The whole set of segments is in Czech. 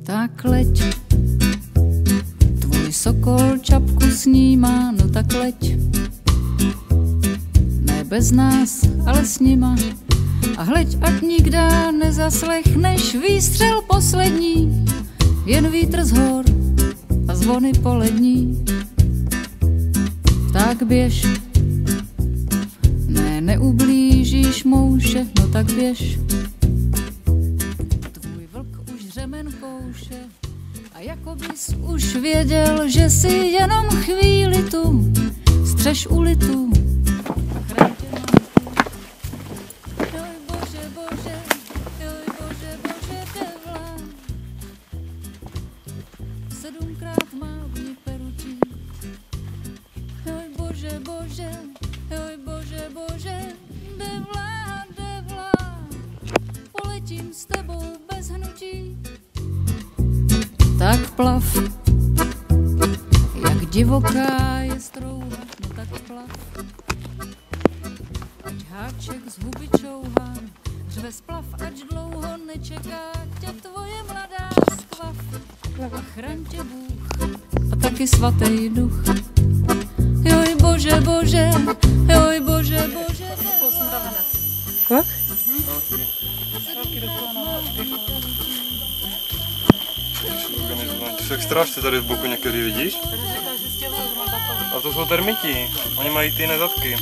Tak leď, tvůj sokol čapku snímá, no tak leď. Ne bez nás, ale s nima. A hleď, ať nikda nezaslechneš výstřel poslední, jen vítr z hor a zvony polední. Tak běž, ne, neublížíš mouše, no tak běž. Tvůj vlk už řemen kouše a jako bys už věděl, že si jenom chvíli tu střeš ulitu. Sedmkrát má v ní perutí. Oj bože, bože, oj bože, bože, devla, poletím s tebou bez hnutí. Tak plav, jak divoká je strouha, no tak plav. Ať háček z huby čouhá, řve splav, ať dlouho nečeká tě tvoje mladá skvav. A chraň tě Bůh a taky svatý duch. Joj bože, bože, joj bože, bože. Fakt? Ty jsou strážci tady z boku některý, vidíš? A to jsou termiti, oni mají ty nezadky.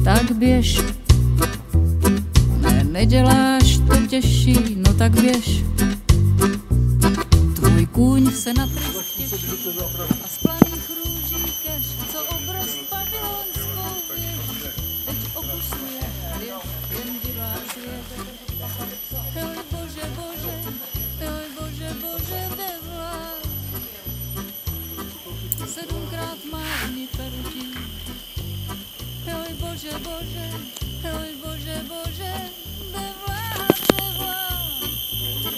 Tak běž, ne, neděláš to těžší, no tak běž. Tvůj kůň se na trest těší a z planých růží keš, co obrost babylonskou věž, teď okusuje jen divá svět. Joj bože, bože, joj bože, bože, devla. Sedmkrát má v ní perutí. Joj bože, bože, joj bože, bože, devla,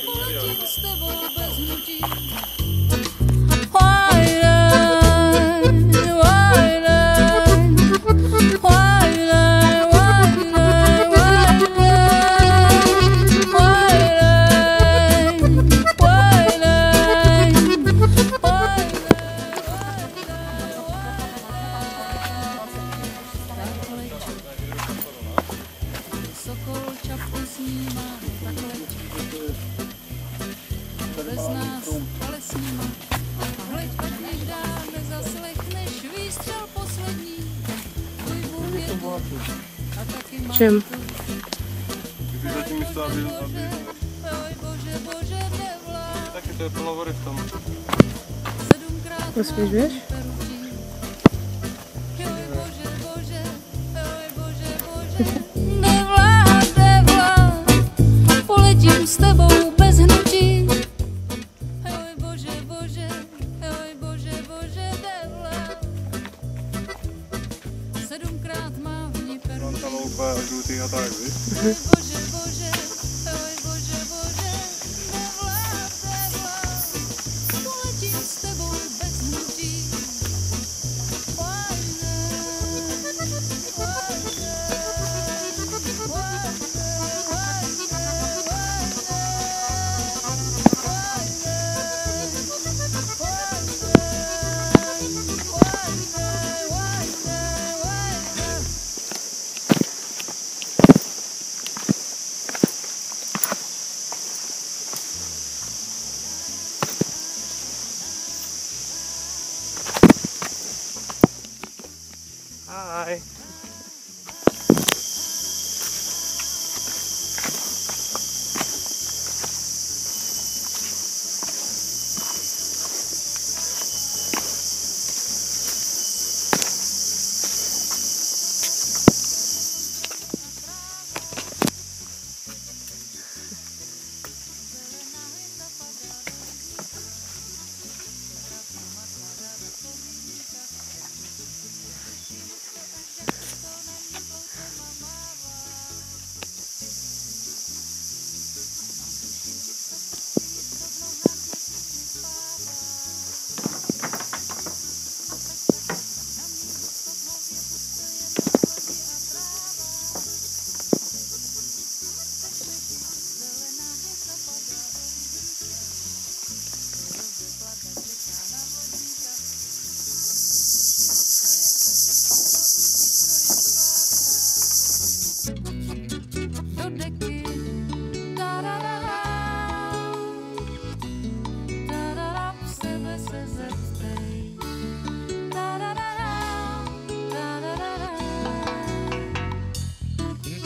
poletím s tebou bez hnutí. Sokol čapku snímá, tak leď. Bez nás, ale s nima. A hleď, ať nikdy nezaslechneš výstřel poslední. Tvůj Bůh je tu a taky má Čem? Kdyby zatím místo, aby... Oj bože, bože, devla. Taky to je plno vody v tom. Sedmkrát Prospíš, běž? Joj bože, bože, oj bože, bože. Devla, poletím s tebou bez hnutí. Oj bože, bože, oj bože, bože, devla. Sedmkrát má v ní perutí. Tam úplně žlutý a tak, víš? Oj bože, bože, oj bože, bože, devla. Poletím s tebou bez hnutí.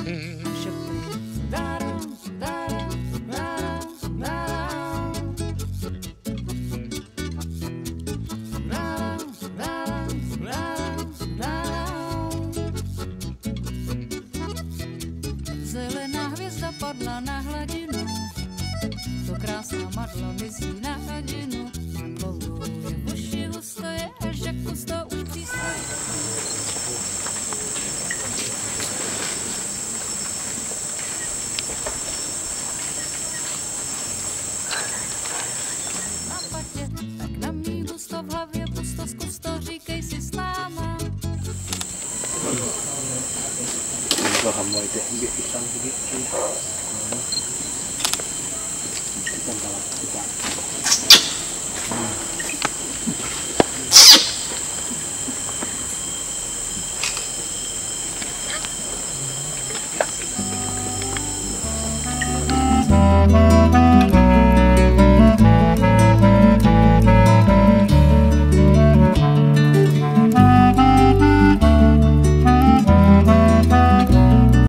šeptej daram, daram, daram, daram. Daram, daram, daram, daram. Zelená hvězda padla na hladinu, to krásná madla visí na hladinu. Madlovou je v uši husto, je až jak pusto už přístroj. Na patě, tak na mý husto, v hlavě pusto, zkus to, říkej si s náma. Ini kok kamu itu ambil pisang sedikit.